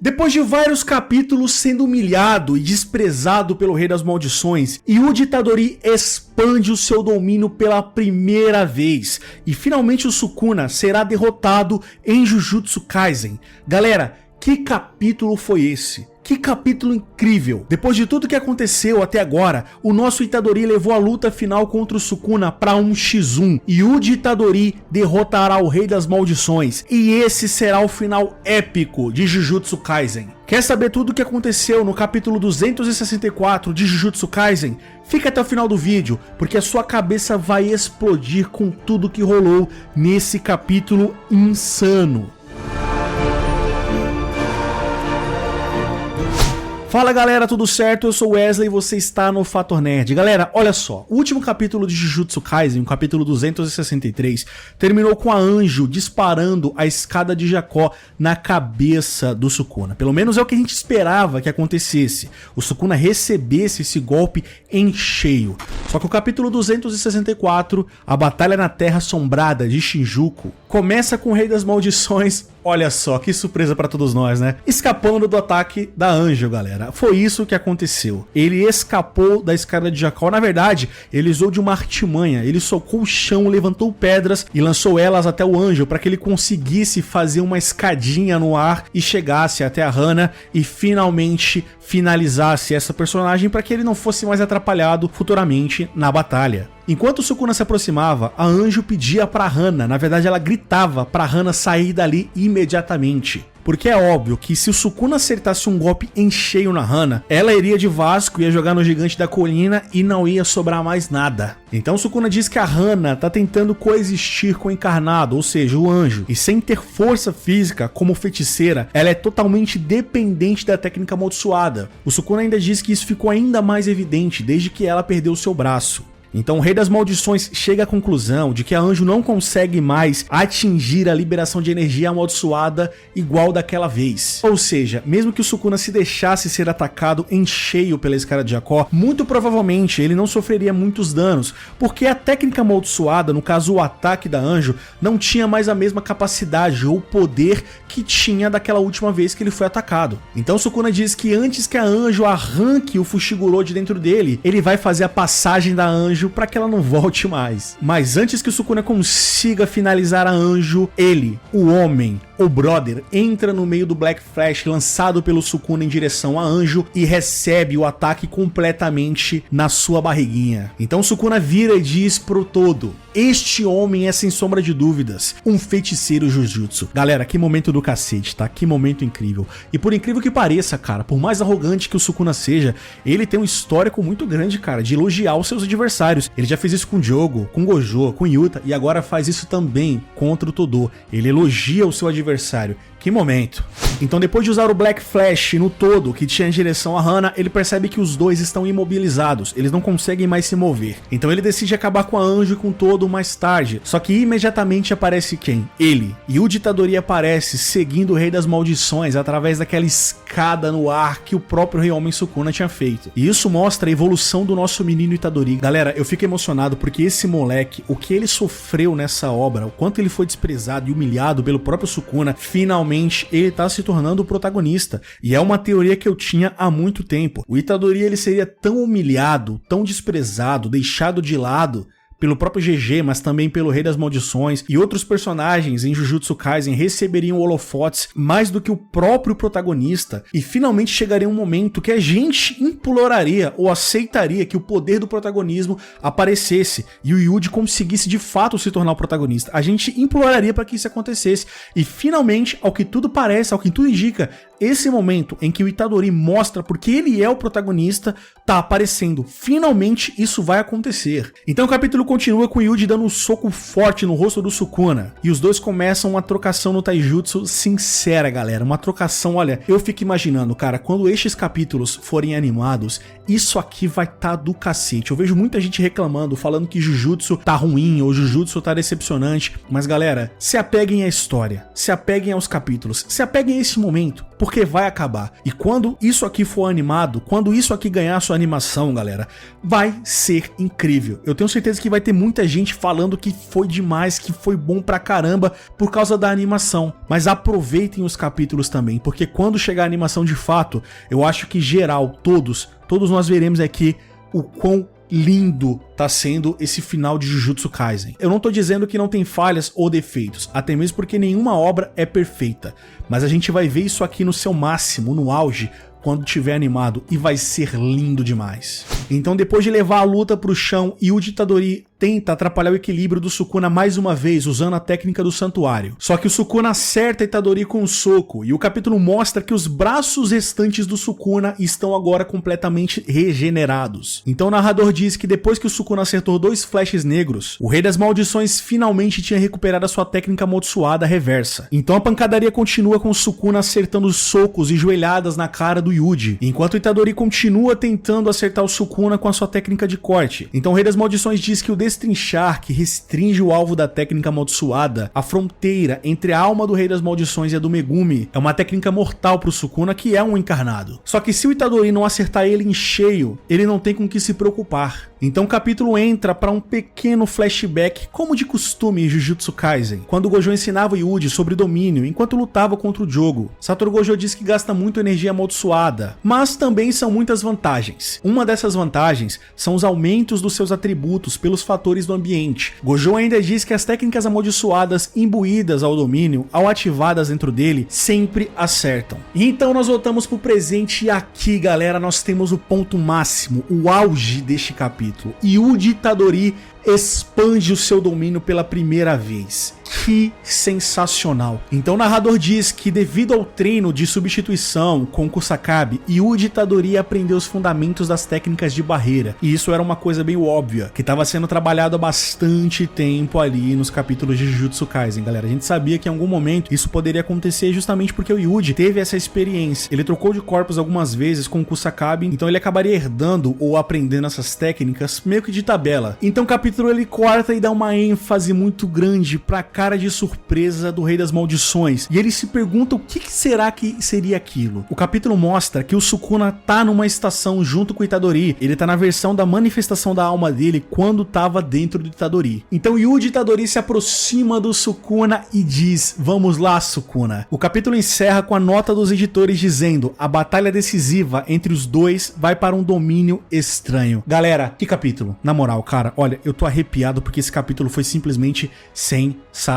Depois de vários capítulos sendo humilhado e desprezado pelo Rei das Maldições, Yuji Itadori expande o seu domínio pela primeira vez e finalmente o Sukuna será derrotado em Jujutsu Kaisen. Galera, que capítulo foi esse? Que capítulo incrível! Depois de tudo que aconteceu até agora, o nosso Itadori levou a luta final contra o Sukuna para 1x1. Yuji Itadori derrotará o Rei das Maldições e esse será o final épico de Jujutsu Kaisen. Quer saber tudo o que aconteceu no capítulo 264 de Jujutsu Kaisen? Fica até o final do vídeo, porque a sua cabeça vai explodir com tudo que rolou nesse capítulo insano. Fala galera, tudo certo? Eu sou o Wesley e você está no Fator Nerd. Galera, olha só, o último capítulo de Jujutsu Kaisen, o capítulo 263, terminou com a Anjo disparando a escada de Jacó na cabeça do Sukuna. Pelo menos é o que a gente esperava que acontecesse, o Sukuna recebesse esse golpe em cheio. Só que o capítulo 264, a Batalha na Terra Assombrada de Shinjuku, começa com o Rei das Maldições, olha só, que surpresa pra todos nós, né? Escapando do ataque da Anjo, galera. Foi isso que aconteceu. Ele escapou da escada de Jacó. Na verdade, ele usou de uma artimanha. Ele socou o chão, levantou pedras e lançou elas até o Anjo para que ele conseguisse fazer uma escadinha no ar e chegasse até a Hana e finalmente finalizasse essa personagem para que ele não fosse mais atrapalhado futuramente na batalha. Enquanto o Sukuna se aproximava, a Anjo pedia pra Hana, na verdade ela gritava pra Hana sair dali imediatamente. Porque é óbvio que se o Sukuna acertasse um golpe em cheio na Hana, ela iria de Vasco, ia jogar no Gigante da Colina e não ia sobrar mais nada. Então o Sukuna diz que a Hana tá tentando coexistir com o encarnado, ou seja, o Anjo, e sem ter força física como feiticeira, ela é totalmente dependente da técnica amaldiçoada. O Sukuna ainda diz que isso ficou ainda mais evidente desde que ela perdeu seu braço. Então o Rei das Maldições chega à conclusão de que a Anjo não consegue mais atingir a liberação de energia amaldiçoada igual daquela vez. Ou seja, mesmo que o Sukuna se deixasse ser atacado em cheio pela escada de Jacó, muito provavelmente ele não sofreria muitos danos, porque a técnica amaldiçoada, no caso o ataque da Anjo, não tinha mais a mesma capacidade ou poder que tinha daquela última vez que ele foi atacado. Então o Sukuna diz que antes que a Anjo arranque o Fushiguro de dentro dele, ele vai fazer a passagem da Anjo para que ela não volte mais. Mas antes que o Sukuna consiga finalizar a Anjo, ele, o homem, o brother, entra no meio do Black Flash lançado pelo Sukuna em direção a Anjo e recebe o ataque completamente na sua barriguinha. Então o Sukuna vira e diz pro todo: este homem é sem sombra de dúvidas um feiticeiro Jujutsu. Galera, que momento do cacete, tá? Que momento incrível. E por incrível que pareça, cara, por mais arrogante que o Sukuna seja, ele tem um histórico muito grande, cara, de elogiar os seus adversários. Ele já fez isso com o Jogo, com o Gojo, com o Yuta e agora faz isso também contra o Todo. Ele elogia o seu adversário. Que momento. Então depois de usar o Black Flash no Todo, que tinha em direção a Hana, ele percebe que os dois estão imobilizados, eles não conseguem mais se mover. Então ele decide acabar com a Anjo e com o Todo mais tarde, só que imediatamente aparece quem? Ele. Yuji Itadori aparece seguindo o Rei das Maldições através daquela escada no ar que o próprio Rei Homem Sukuna tinha feito. E isso mostra a evolução do nosso menino Itadori. Galera, eu fico emocionado porque esse moleque, o que ele sofreu nessa obra, o quanto ele foi desprezado e humilhado pelo próprio Sukuna, finalmente ele tá se tornando o protagonista. E é uma teoria que eu tinha há muito tempo. O Itadori ele seria tão humilhado, tão desprezado, deixado de lado pelo próprio GG, mas também pelo Rei das Maldições e outros personagens em Jujutsu Kaisen receberiam holofotes mais do que o próprio protagonista, e finalmente chegaria um momento que a gente imploraria ou aceitaria que o poder do protagonismo aparecesse e o Yuji conseguisse de fato se tornar o protagonista. A gente imploraria para que isso acontecesse e finalmente, ao que tudo parece, ao que tudo indica, esse momento em que o Itadori mostra porque ele é o protagonista tá aparecendo. Finalmente isso vai acontecer. Então o capítulo continua com o Yuji dando um soco forte no rosto do Sukuna. E os dois começam uma trocação no taijutsu sincera, galera. Uma trocação, olha, eu fico imaginando, cara, quando estes capítulos forem animados, isso aqui vai tá do cacete. Eu vejo muita gente reclamando, falando que Jujutsu tá ruim ou Jujutsu tá decepcionante. Mas galera, se apeguem à história, se apeguem aos capítulos, se apeguem a esse momento. porque vai acabar. E quando isso aqui for animado, quando isso aqui ganhar sua animação, galera, vai ser incrível. Eu tenho certeza que vai ter muita gente falando que foi demais, que foi bom pra caramba por causa da animação. Mas aproveitem os capítulos também, porque quando chegar a animação de fato, eu acho que geral, todos nós veremos aqui o quão lindo tá sendo esse final de Jujutsu Kaisen. Eu não tô dizendo que não tem falhas ou defeitos, até mesmo porque nenhuma obra é perfeita, mas a gente vai ver isso aqui no seu máximo, no auge, quando tiver animado, e vai ser lindo demais. Então, depois de levar a luta pro chão, Yuji Itadori tenta atrapalhar o equilíbrio do Sukuna mais uma vez, usando a técnica do santuário. Só que o Sukuna acerta Itadori com um soco, e o capítulo mostra que os braços restantes do Sukuna estão agora completamente regenerados. Então o narrador diz que depois que o Sukuna acertou 2 flashes negros, o Rei das Maldições finalmente tinha recuperado a sua técnica amaldiçoada reversa. Então a pancadaria continua com o Sukuna acertando socos e joelhadas na cara do Yuji, enquanto Itadori continua tentando acertar o Sukuna com a sua técnica de corte. Então o Rei das Maldições diz que o destrinchar, que restringe o alvo da técnica amaldiçoada, a fronteira entre a alma do Rei das Maldições e a do Megumi, é uma técnica mortal pro Sukuna, que é um encarnado. Só que se o Itadori não acertar ele em cheio, ele não tem com o que se preocupar. Então o capítulo entra para um pequeno flashback, como de costume em Jujutsu Kaisen, quando Gojo ensinava o Yuji sobre domínio enquanto lutava contra o Jogo. Satoru Gojo diz que gasta muito energia amaldiçoada, mas também são muitas vantagens. Uma dessas vantagens são os aumentos dos seus atributos pelos fatores do ambiente. Gojo ainda diz que as técnicas amaldiçoadas imbuídas ao domínio, ao ativadas dentro dele, sempre acertam. E então nós voltamos pro presente, e aqui, galera, nós temos o ponto máximo, o auge deste capítulo. Yuji Itadori expande o seu domínio pela primeira vez. Que sensacional. Então o narrador diz que devido ao treino de substituição com Kusakabe, Yuji Itadori aprendeu os fundamentos das técnicas de barreira. E isso era uma coisa bem óbvia, que estava sendo trabalhado há bastante tempo ali nos capítulos de Jujutsu Kaisen, galera. A gente sabia que em algum momento isso poderia acontecer justamente porque o Yuji teve essa experiência. Ele trocou de corpos algumas vezes com Kusakabe, então ele acabaria herdando ou aprendendo essas técnicas meio que de tabela. Então o capítulo ele corta e dá uma ênfase muito grande pra cara de surpresa do Rei das Maldições, e ele se pergunta o que será que seria aquilo. O capítulo mostra que o Sukuna tá numa estação junto com o Itadori, ele tá na versão da manifestação da alma dele quando tava dentro do Itadori. Então Yuji Itadori se aproxima do Sukuna e diz: vamos lá, Sukuna. O capítulo encerra com a nota dos editores dizendo: a batalha decisiva entre os dois vai para um domínio estranho. Galera, que capítulo, na moral, cara, olha, eu tô arrepiado porque esse capítulo foi simplesmente sensacional.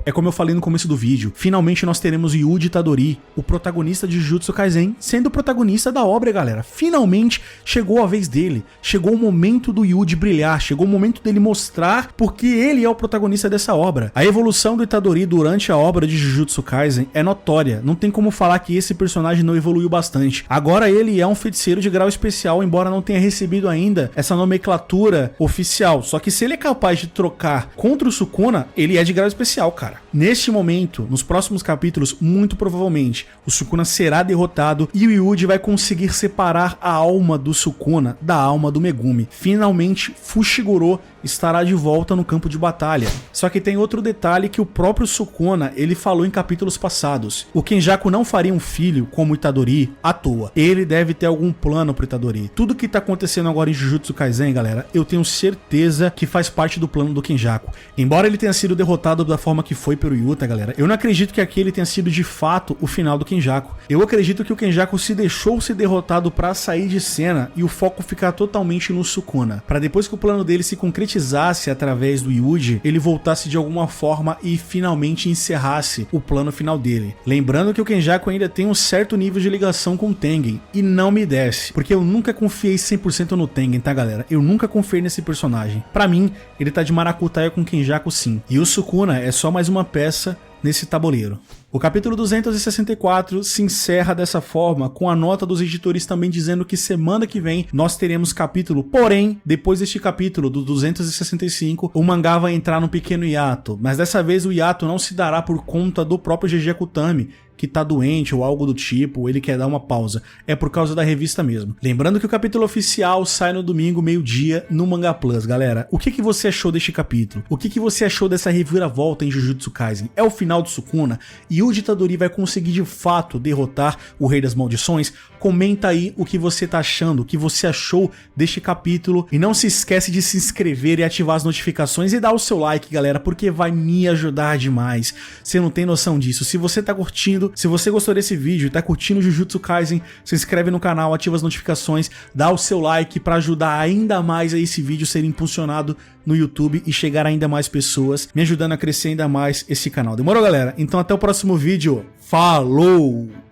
É como eu falei no começo do vídeo, finalmente nós teremos o Yuji Itadori, o protagonista de Jujutsu Kaisen, sendo o protagonista da obra, galera. Finalmente chegou a vez dele, chegou o momento do Yuji brilhar, chegou o momento dele mostrar porque ele é o protagonista dessa obra. A evolução do Itadori durante a obra de Jujutsu Kaisen é notória, não tem como falar que esse personagem não evoluiu bastante. Agora ele é um feiticeiro de grau especial, embora não tenha recebido ainda essa nomenclatura oficial. Só que se ele é capaz de trocar contra o Sukuna, ele é de grau especial, cara. Neste momento, nos próximos capítulos, muito provavelmente, o Sukuna será derrotado e o Yuji vai conseguir separar a alma do Sukuna da alma do Megumi. Finalmente, Fushiguro estará de volta no campo de batalha. Só que tem outro detalhe que o próprio Sukuna, ele falou em capítulos passados. O Kenjaku não faria um filho como o Itadori à toa. Ele deve ter algum plano pro Itadori. Tudo que tá acontecendo agora em Jujutsu Kaisen, galera, eu tenho certeza que faz parte do plano do Kenjaku. Embora ele tenha sido derrotado da forma que foi pelo Yuta, galera, eu não acredito que aquele tenha sido de fato o final do Kenjaku. Eu acredito que o Kenjaku se deixou ser derrotado pra sair de cena e o foco ficar totalmente no Sukuna, pra depois que o plano dele se concretizasse através do Yuji, ele voltasse de alguma forma e finalmente encerrasse o plano final dele. Lembrando que o Kenjaku ainda tem um certo nível de ligação com o Tengen, e não me desce, porque eu nunca confiei 100% no Tengen, tá, galera? Eu nunca confiei nesse personagem. Pra mim, ele tá de maracutaia com o Kenjaku sim. E o Sukuna é só mais uma peça nesse tabuleiro. O capítulo 264 se encerra dessa forma, com a nota dos editores também dizendo que semana que vem nós teremos capítulo, porém, depois deste capítulo, do 265, o mangá vai entrar num pequeno hiato, mas dessa vez o hiato não se dará por conta do próprio GG Akutami, que tá doente ou algo do tipo, ou ele quer dar uma pausa. É por causa da revista mesmo. Lembrando que o capítulo oficial sai no domingo, meio-dia, no Manga Plus, galera. O que você achou deste capítulo? O que você achou dessa reviravolta em Jujutsu Kaisen? É o final do Sukuna? E o Itadori vai conseguir de fato derrotar o Rei das Maldições? Comenta aí o que você tá achando, o que você achou deste capítulo. E não se esquece de se inscrever e ativar as notificações e dar o seu like, galera, porque vai me ajudar demais. Você não tem noção disso. Se você tá curtindo, se você gostou desse vídeo e tá curtindo Jujutsu Kaisen, se inscreve no canal, ativa as notificações, dá o seu like pra ajudar ainda mais a esse vídeo ser impulsionado no YouTube e chegar a ainda mais pessoas, me ajudando a crescer ainda mais esse canal. Demorou, galera? Então até o próximo vídeo. Falou!